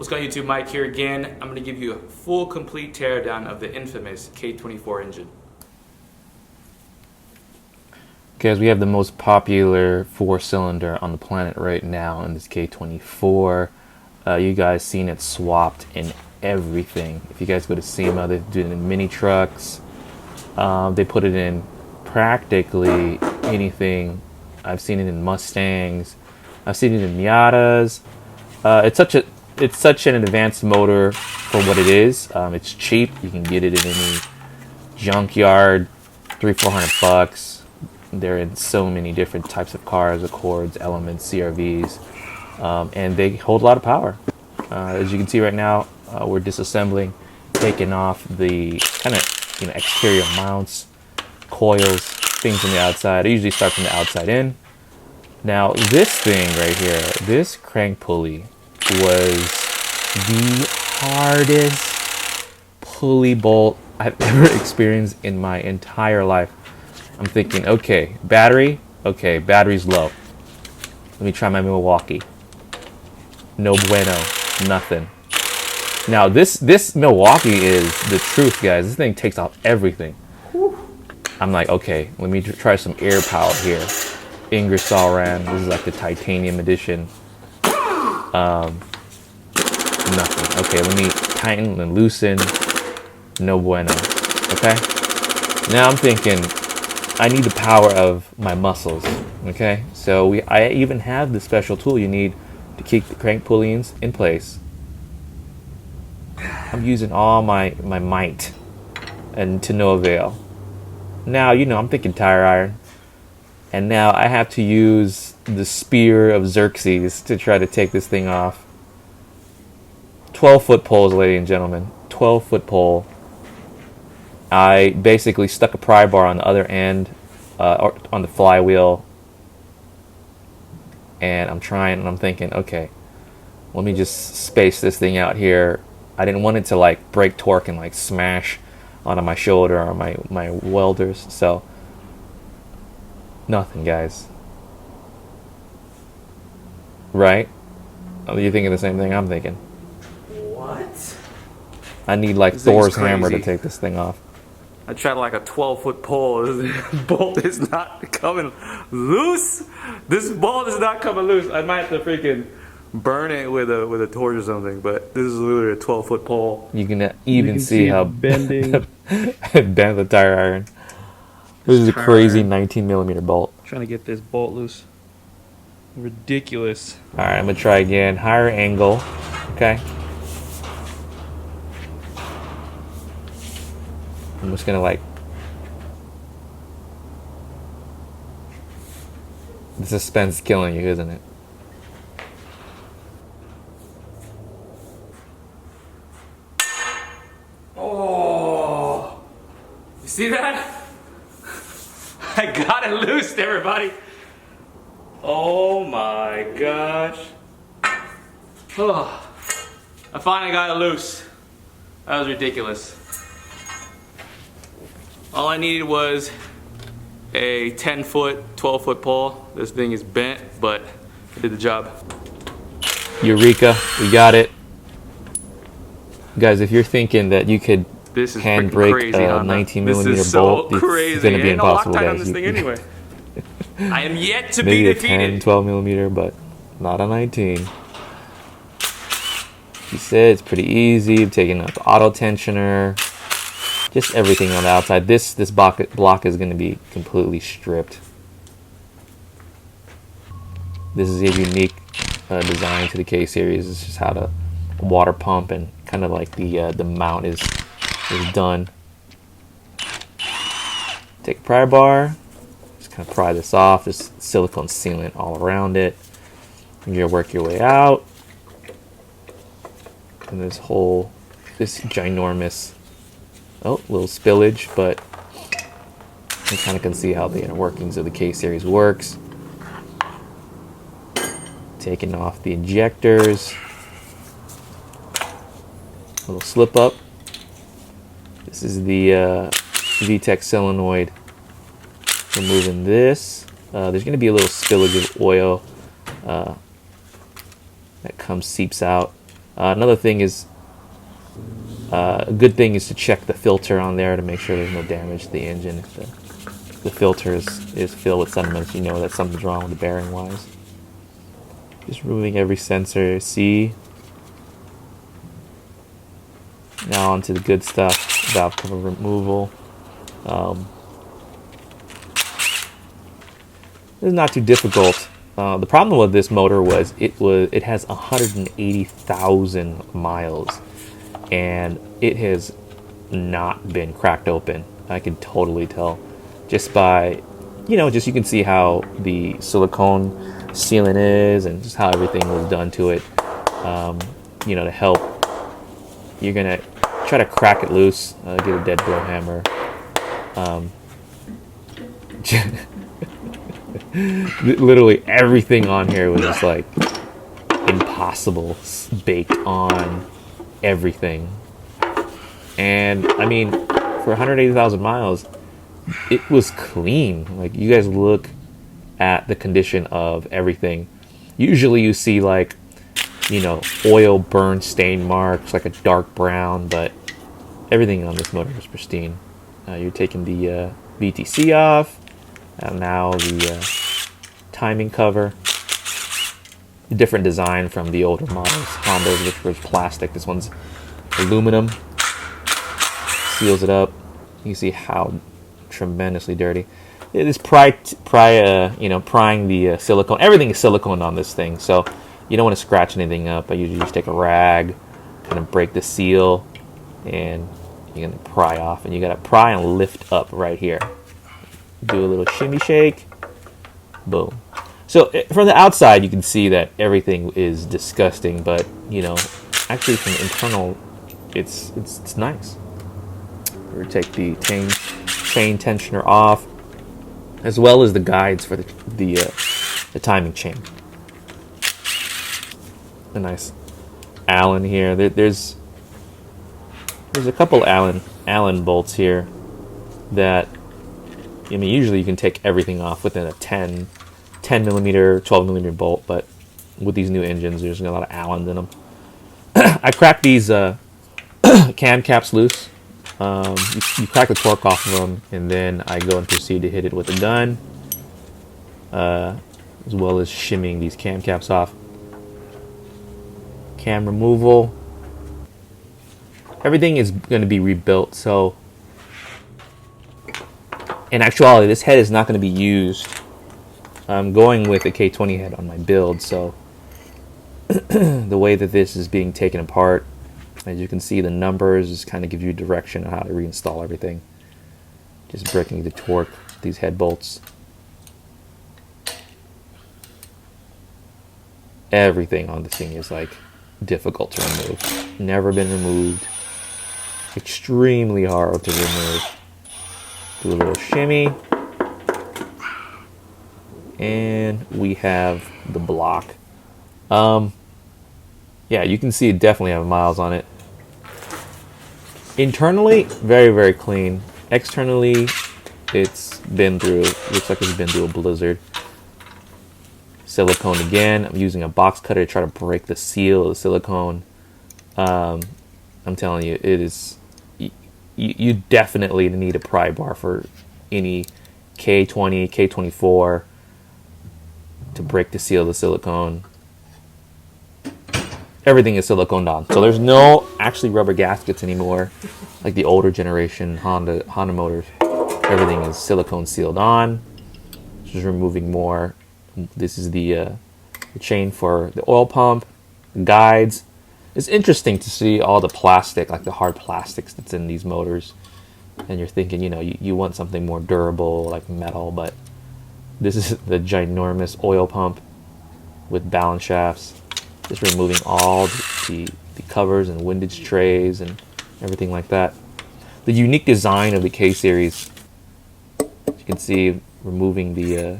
What's going on YouTube? Mike here again. I'm going to give you a full complete teardown of the infamous K24 engine. Guys, we have the most popular 4-cylinder on the planet right now in this K24. You guys seen it swapped in everything. If you guys go to SEMA, they do it in mini trucks. They put it in practically anything. I've seen it in Mustangs. I've seen it in Miatas. It's such an advanced motor for what it is. It's cheap. You can get it in any junkyard, $300-400. They're in so many different types of cars, Accords, Elements, CRVs, and they hold a lot of power. As you can see right now, we're disassembling, taking off the kind of exterior mounts, coils, things from the outside. I usually start from the outside in. Now this thing right here, this crank pulley was the hardest pulley bolt I've ever experienced in my entire life. I'm thinking, okay, battery's low. Let me try my Milwaukee. No bueno, nothing. Now this Milwaukee is the truth, guys. This thing takes off everything. I'm like, okay, let me try some air power here. Ingersoll Rand. This is like the titanium edition. Nothing. Okay, let me tighten and loosen. No bueno. Okay. Now I'm thinking, I need the power of my muscles. Okay, so I even have the special tool you need to keep the crank pulleys in place. I'm using all my might, and to no avail. Now I'm thinking tire iron, and now I have to use the spear of Xerxes to try to take this thing off. 12-foot poles, ladies and gentlemen. 12-foot pole. I basically stuck a pry bar on the other end, or on the flywheel, and I'm trying, and I'm thinking, okay, let me just space this thing out here. I didn't want it to like break torque and like smash onto my shoulder or my welders, so nothing, guys. Right? Are you thinking the same thing I'm thinking? What? I need like Thor's hammer to take this thing off. I tried like a 12-foot pole. This bolt is not coming loose. This bolt is not coming loose. I might have to freaking burn it with a torch or something, but this is literally a 12-foot pole. You can even see how bending. bend the tire iron. This is a crazy 19mm bolt. Trying to get this bolt loose. Ridiculous. Alright, I'm gonna try again. Higher angle. Okay. I'm just gonna like, the suspense is killing you, isn't it? Oh, you see that? I got it loosed, everybody. Oh my gosh. Oh, I finally got it loose. That was ridiculous. All I needed was a 10-foot, 12-foot pole. This thing is bent, but it did the job. Eureka, we got it. Guys, if you're thinking that you could hand break a 19mm bolt, it's going to be impossible, guys. On this thing anyway. I am yet to maybe be a defeated. 10, 12mm, but not a 19. He said it's pretty easy. I'm taking out the auto tensioner. Just everything on the outside. This block is going to be completely stripped. This is a unique design to the K series. It's just how the water pump and kind of like the mount is done. Take a pry bar. Just kind of pry this off. There's silicone sealant all around it. And you're gonna work your way out. And this ginormous. Oh, little spillage, but you kind of can see how the inner workings of the K-Series works. Taking off the injectors. A little slip up. This is the VTEC solenoid. Removing this. There's going to be a little spillage of oil that seeps out. Another thing is, a good thing is to check the filter on there to make sure there's no damage to the engine. If the filter is filled with sediments, you know that something's wrong with the bearing wise. Just removing every sensor. See? Now onto the good stuff, valve cover removal. It's not too difficult. The problem with this motor was it has 180,000 miles, and it has not been cracked open. I can totally tell just by, just you can see how the silicone sealant is and just how everything was done to it. To help, you're gonna try to crack it loose. Get a dead blow hammer. Literally everything on here was just like impossible, baked on everything. And I mean, for 180,000 miles, it was clean. Like, you guys look at the condition of everything. Usually you see like, oil burn stain marks, like a dark brown, but everything on this motor is pristine. You're taking the VTC off, and now the timing cover. A different design from the older models, Hondas, which was plastic. This one's aluminum. Seals it up. You can see how tremendously dirty. It is prying the silicone. Everything is silicone on this thing, so you don't want to scratch anything up. I usually just take a rag, kind of break the seal, and you're gonna pry off. And you gotta pry and lift up right here. Do a little shimmy shake. Boom. So from the outside, you can see that everything is disgusting, but actually from the internal, it's nice. We're gonna take the chain tensioner off, as well as the guides for the timing chain. A nice Allen here. There's a couple Allen bolts here that, usually you can take everything off within a 10 millimeter, 12 millimeter bolt, but with these new engines, there's a lot of Allens in them. I cracked these cam caps loose. You crack the torque off of them, and then I go and proceed to hit it with a gun, as well as shimming these cam caps off. Cam removal. Everything is going to be rebuilt, so in actuality, this head is not going to be used. I'm going with a K20 head on my build, so the way that this is being taken apart, as you can see, the numbers just kind of give you direction on how to reinstall everything. Just breaking the torque, these head bolts. Everything on this thing is like difficult to remove. Never been removed. Extremely hard to remove. Do a little shimmy. And we have the block. Yeah, you can see it definitely have miles on it. Internally, very, very clean. Externally, looks like it's been through a blizzard. Silicone again. I'm using a box cutter to try to break the seal of the silicone. I'm telling you, it is. You definitely need a pry bar for any K20, K24 to break the seal of the silicone. Everything is siliconed on, so there's no actually rubber gaskets anymore, like the older generation Honda motors. Everything is silicone sealed on. Just removing more. This is the chain for the oil pump, guides. It's interesting to see all the plastic, like the hard plastics that's in these motors, and you're thinking, you want something more durable, like metal, but this is the ginormous oil pump with balance shafts. Just removing all the covers and windage trays and everything like that. The unique design of the K series, as you can see, removing the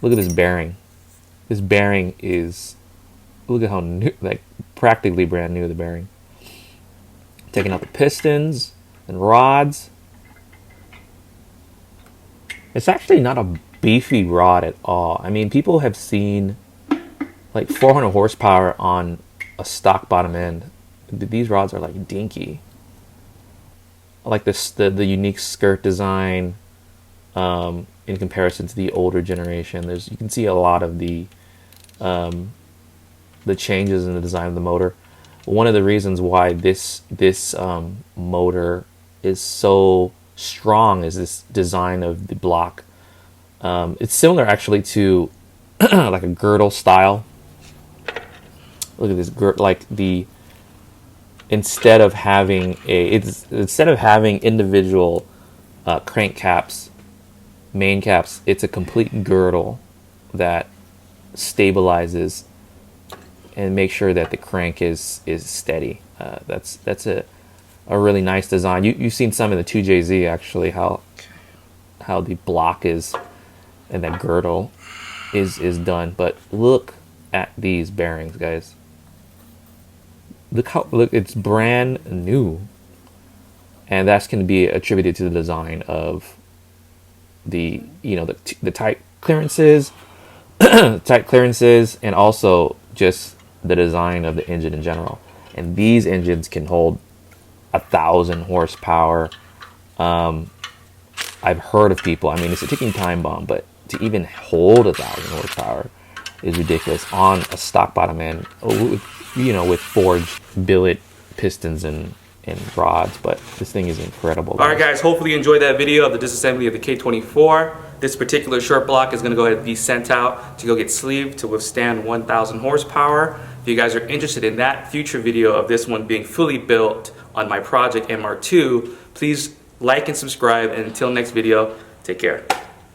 look at this bearing. This bearing is, look at how new, like practically brand new, the bearing. Taking out the pistons and rods. It's actually not a beefy rod at all. I mean, people have seen like 400 horsepower on a stock bottom end. These rods are like dinky. I like this the unique skirt design in comparison to the older generation. You can see a lot of the changes in the design of the motor. One of the reasons why this motor is so strong is this design of the block. It's similar actually to like a girdle style. Look at this like the instead of having individual crank caps, main caps, it's a complete girdle that stabilizes and makes sure that the crank is steady. That's a really nice design. You've seen some in the 2JZ actually, how the block is and that girdle is done. But look at these bearings, guys. Look, it's brand new, and that's going to be attributed to the design of the tight clearances, and also just the design of the engine in general. And these engines can hold 1,000 horsepower. I've heard of people. I mean, it's a ticking time bomb, but to even hold 1,000 horsepower is ridiculous on a stock bottom end. With forged billet pistons and rods, but this thing is incredible. All right, guys, hopefully you enjoyed that video of the disassembly of the K24. This particular short block is going to go ahead and be sent out to go get sleeved to withstand 1,000 horsepower. If you guys are interested in that future video of this one being fully built on my project MR2, please like and subscribe, and until next video, take care.